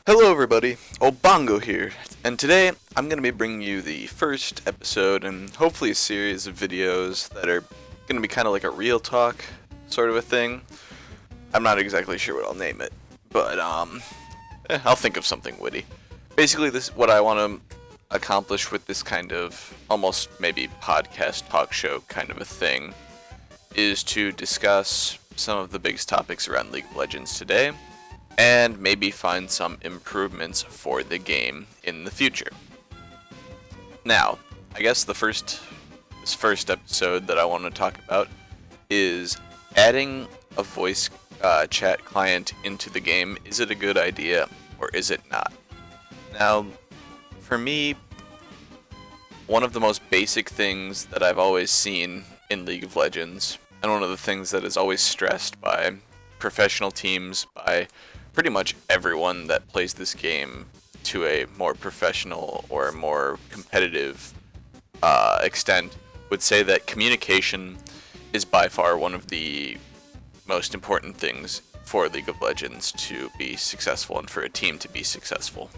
Hello everybody, Obongo here, and today I'm going to be bringing you the first episode and hopefully a series of videos that are going to be kind of like a real talk sort of a thing. I'm not exactly sure what I'll name it, but I'll think of something witty. Basically, this what I want to accomplish with this kind of almost maybe podcast talk show kind of a thing is to discuss some of the biggest topics around League of Legends today and maybe find some improvements for the game in the future. Now, I guess this first episode that I want to talk about is adding a voice chat client into the game. Is it a good idea or is it not? Now, for me, one of the most basic things that I've always seen in League of Legends, and one of the things that is always stressed by professional teams, by pretty much everyone that plays this game to a more professional or more competitive extent, would say that communication is by far one of the most important things for League of Legends to be successful and for a team to be successful.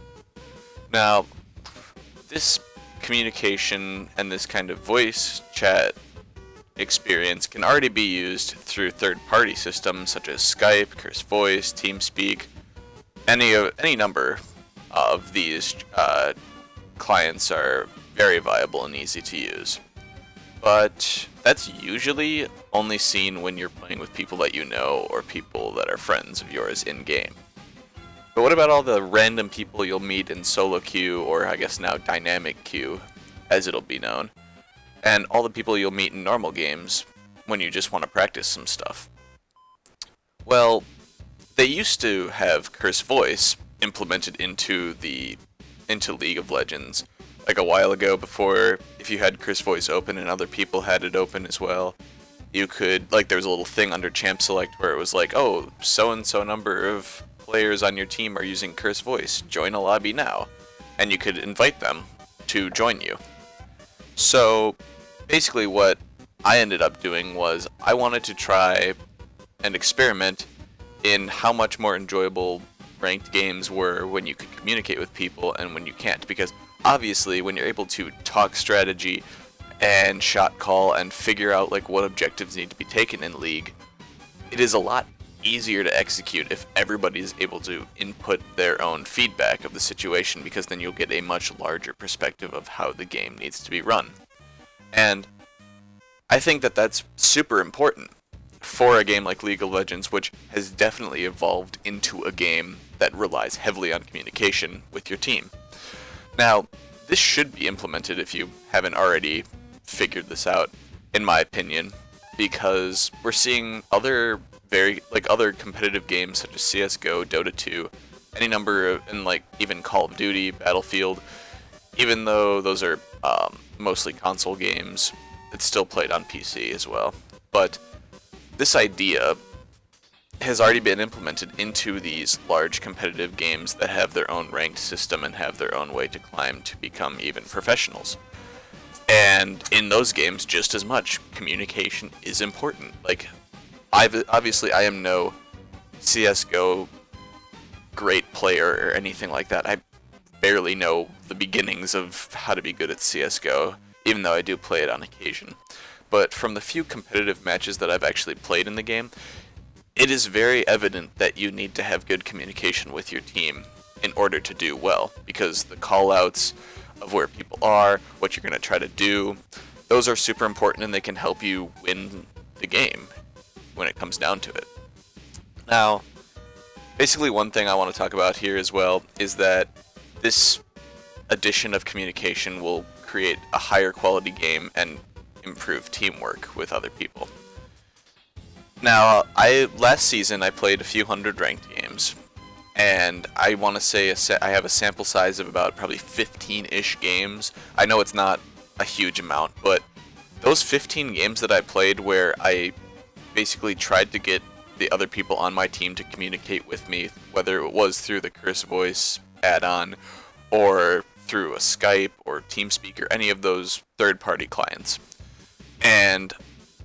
Now, this communication and this kind of voice chat experience can already be used through third-party systems such as Skype, Curse Voice, TeamSpeak. Any number of these clients are very viable and easy to use. But that's usually only seen when you're playing with people that you know or people that are friends of yours in-game. But what about all the random people you'll meet in solo queue, or I guess now dynamic queue, as it'll be known, and all the people you'll meet in normal games when you just want to practice some stuff? Well, they used to have Curse Voice implemented into League of Legends like a while ago. Before, if you had Curse Voice open and other people had it open as well, you could, like, there was a little thing under Champ Select where it was like, oh, so and so number of players on your team are using Curse Voice, join a lobby now, and you could invite them to join you. So basically what I ended up doing was I wanted to try and experiment in how much more enjoyable ranked games were when you could communicate with people and when you can't, because obviously when you're able to talk strategy and shot call and figure out like what objectives need to be taken in League, it is a lot easier to execute if everybody is able to input their own feedback of the situation, because then you'll get a much larger perspective of how the game needs to be run. And I think that that's super important for a game like League of Legends, which has definitely evolved into a game that relies heavily on communication with your team. Now, this should be implemented if you haven't already figured this out, in my opinion, because we're seeing other competitive games such as CS:GO, Dota 2, any number of, and like even Call of Duty, Battlefield, even though those are mostly console games, it's still played on PC as well. But this idea has already been implemented into these large competitive games that have their own ranked system and have their own way to climb to become even professionals. And in those games, just as much, communication is important. Like, obviously I am no CS:GO great player or anything like that. I barely know the beginnings of how to be good at CS:GO, even though I do play it on occasion. But from the few competitive matches that I've actually played in the game, it is very evident that you need to have good communication with your team in order to do well, because the callouts of where people are, what you're going to try to do, those are super important and they can help you win the game when it comes down to it. Now, basically one thing I want to talk about here as well is that this addition of communication will create a higher quality game and improve teamwork with other people. Now, last season I played a few hundred ranked games, and I want to say I have a sample size of about probably 15-ish games. I know it's not a huge amount, but those 15 games that I played where I basically tried to get the other people on my team to communicate with me, whether it was through the Curse Voice add-on or through a Skype or TeamSpeak or any of those third-party clients. And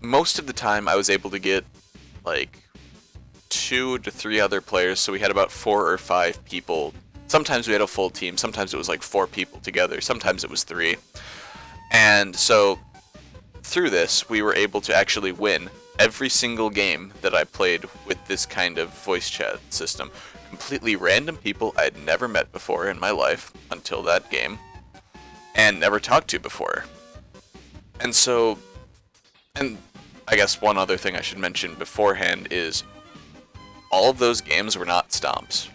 most of the time I was able to get like 2 to 3 other players, so we had about 4 or 5 people Sometimes we had a full team, sometimes it was like 4 people together, sometimes it was 3. And so through this, we were able to actually win every single game that I played with this kind of voice chat system. Completely random people I had never met before in my life until that game, and never talked to before. And so, and I guess one other thing I should mention beforehand is all of those games were not stomps.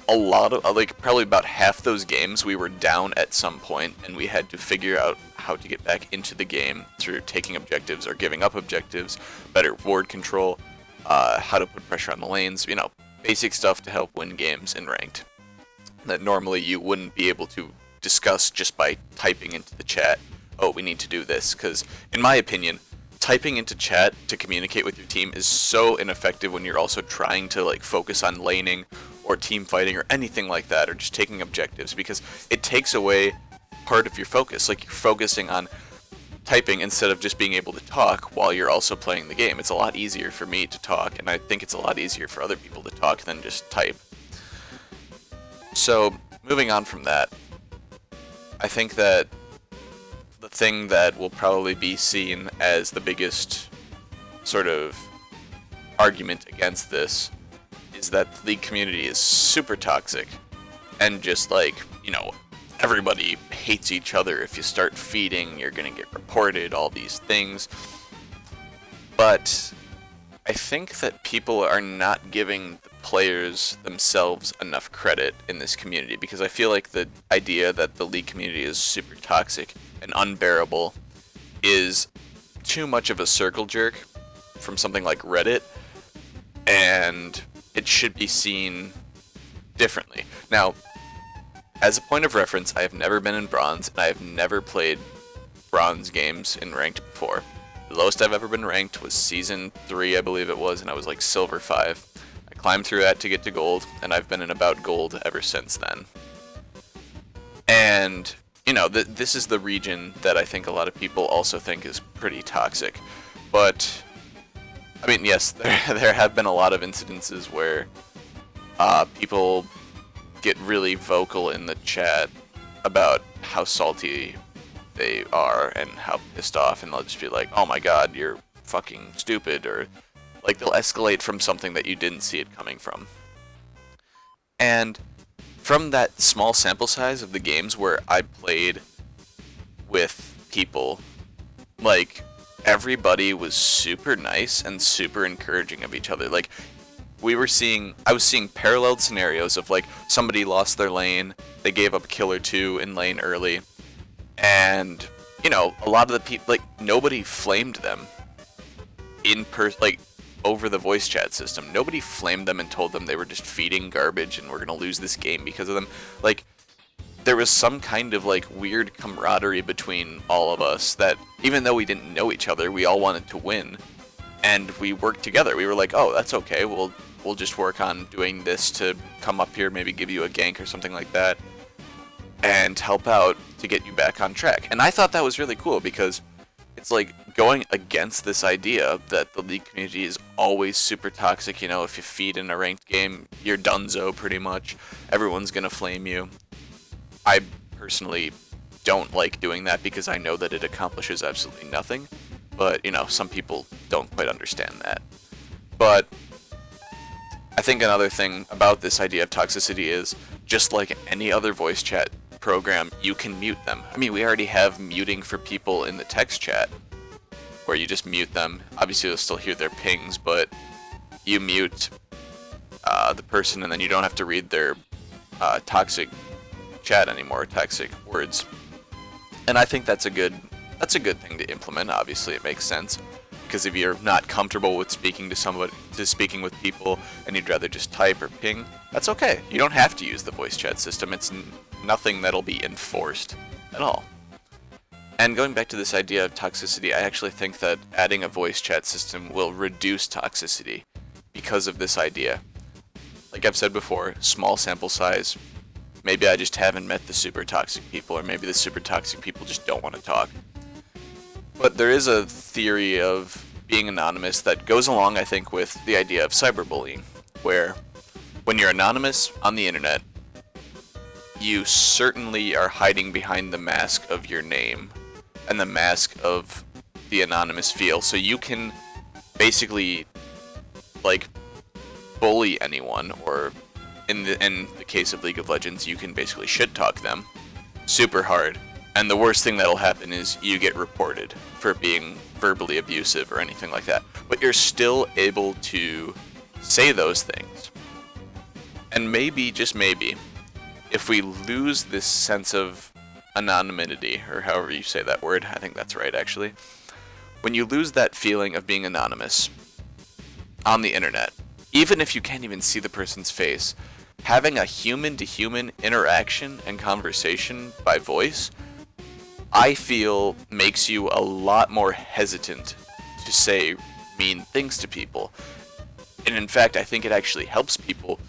A lot of, like, probably about half those games we were down at some point, and we had to figure out how to get back into the game through taking objectives or giving up objectives, better ward control, how to put pressure on the lanes, you know, basic stuff to help win games in ranked that normally you wouldn't be able to discuss just by typing into the chat, oh, we need to do this, because in my opinion, typing into chat to communicate with your team is so ineffective when you're also trying to like focus on laning or team fighting or anything like that, or just taking objectives, because it takes away part of your focus. Like, you're focusing on typing instead of just being able to talk while you're also playing the game. It's a lot easier for me to talk, and I think it's a lot easier for other people to talk than just type. So, moving on from that, I think that the thing that will probably be seen as the biggest sort of argument against this is that the League community is super toxic, and just like, you know, everybody hates each other. If you start feeding, you're gonna get reported, all these things. But I think that people are not giving the players themselves enough credit in this community, because I feel like the idea that the League community is super toxic and unbearable is too much of a circle jerk from something like Reddit, and it should be seen differently. Now, as a point of reference, I have never been in Bronze, and I have never played Bronze games in Ranked before. The lowest I've ever been ranked was Season 3, I believe it was, and I was like Silver 5. I climbed through that to get to Gold, and I've been in about Gold ever since then. And, you know, this is the region that I think a lot of people also think is pretty toxic. But, I mean, yes, there have been a lot of incidences where people get really vocal in the chat about how salty they are and how pissed off, and they'll just be like, oh my god, you're fucking stupid, or like they'll escalate from something that you didn't see it coming from. And from that small sample size of the games where I played with people, like, everybody was super nice and super encouraging of each other. Like, I was seeing paralleled scenarios of, like, somebody lost their lane, they gave up a kill or two in lane early, and, you know, a lot of the people, like, nobody flamed them like, over the voice chat system. Nobody flamed them and told them they were just feeding garbage and we're gonna lose this game because of them. Like, there was some kind of, like, weird camaraderie between all of us that, even though we didn't know each other, we all wanted to win, and we worked together. We were like, oh, that's okay, we'll just work on doing this to come up here, maybe give you a gank or something like that, and help out to get you back on track. And I thought that was really cool, because it's like going against this idea that the League community is always super toxic. You know, if you feed in a ranked game, you're donezo pretty much. Everyone's gonna flame you. I personally don't like doing that because I know that it accomplishes absolutely nothing. But, you know, some people don't quite understand that. But I think another thing about this idea of toxicity is, just like any other voice chat program, you can mute them. I mean, we already have muting for people in the text chat, where you just mute them. Obviously, you'll still hear their pings, but you mute the person, and then you don't have to read their toxic chat anymore, toxic words. And I think that's a good thing to implement. Obviously, it makes sense, because if you're not comfortable with speaking with people, and you'd rather just type or ping, that's okay. You don't have to use the voice chat system. It's nothing that'll be enforced at all. And going back to this idea of toxicity, I actually think that adding a voice chat system will reduce toxicity because of this idea. Like I've said before, small sample size. Maybe I just haven't met the super toxic people, or maybe the super toxic people just don't want to talk. But there is a theory of being anonymous that goes along, I think, with the idea of cyberbullying, where when you're anonymous on the internet, you certainly are hiding behind the mask of your name and the mask of the anonymous feel. So you can basically like bully anyone, or in the case of League of Legends, you can basically shit talk them super hard. And the worst thing that'll happen is you get reported for being verbally abusive or anything like that. But you're still able to say those things. And maybe, just maybe, if we lose this sense of anonymity, or however you say that word, I think that's right actually. When you lose that feeling of being anonymous on the internet, even if you can't even see the person's face, having a human-to-human interaction and conversation by voice, I feel makes you a lot more hesitant to say mean things to people. And in fact, I think it actually helps people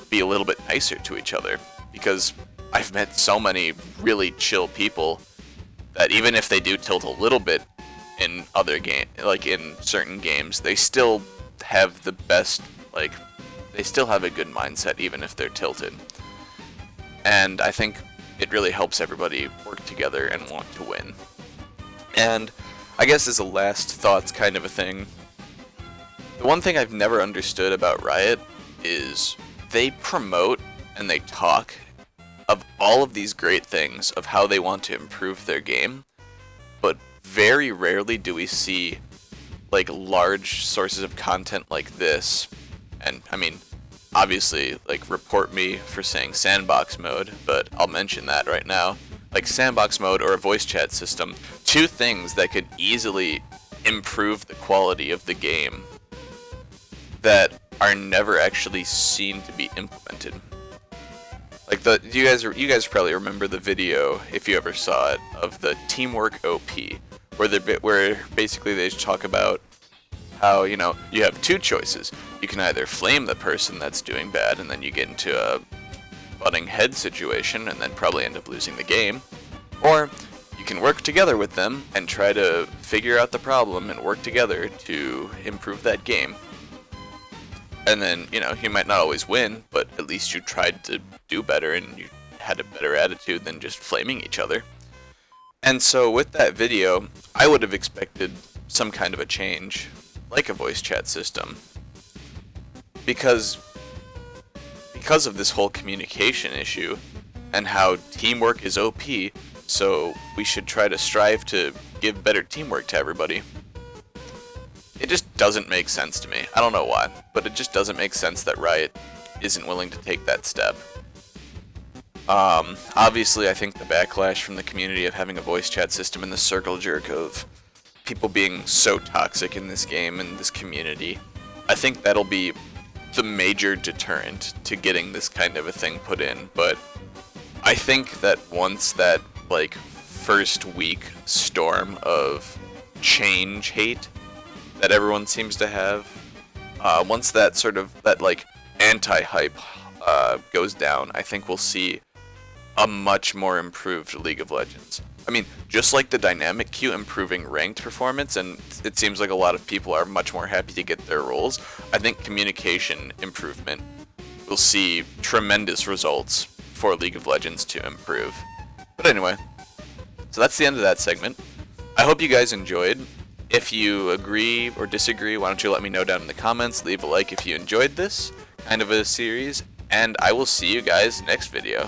be a little bit nicer to each other, because I've met so many really chill people that even if they do tilt a little bit in other like in certain games, they still have the best, like, they still have a good mindset even if they're tilted. And I think it really helps everybody work together and want to win. And I guess as a last thoughts kind of a thing, the one thing I've never understood about Riot is they promote and they talk of all of these great things of how they want to improve their game, but very rarely do we see like large sources of content like this. And I mean, obviously, like, report me for saying sandbox mode, but I'll mention that right now. Like sandbox mode or a voice chat system, two things that could easily improve the quality of the game that are never actually seen to be implemented. Like you guys probably remember the video, if you ever saw it, of the teamwork OP, where basically they talk about how, you know, you have two choices. You can either flame the person that's doing bad, and then you get into a butting head situation and then probably end up losing the game, or you can work together with them and try to figure out the problem and work together to improve that game. And then, you know, you might not always win, but at least you tried to do better and you had a better attitude than just flaming each other. And so with that video, I would have expected some kind of a change, like a voice chat system, because of this whole communication issue and how teamwork is OP, so we should try to strive to give better teamwork to everybody. It just doesn't make sense to me. I don't know why, but it just doesn't make sense that Riot isn't willing to take that step. Obviously, I think the backlash from the community of having a voice chat system and the circle jerk of people being so toxic in this game and this community, I think that'll be the major deterrent to getting this kind of a thing put in. But I think that once that, like, first week storm of change hate that everyone seems to have, once that sort of, that, like, anti-hype goes down, I think we'll see a much more improved League of Legends. I mean, just like the dynamic queue improving ranked performance, and it seems like a lot of people are much more happy to get their roles, I think communication improvement will see tremendous results for League of Legends to improve. But anyway, so that's the end of that segment. I hope you guys enjoyed. If you agree or disagree, why don't you let me know down in the comments, leave a like if you enjoyed this kind of a series, and I will see you guys next video.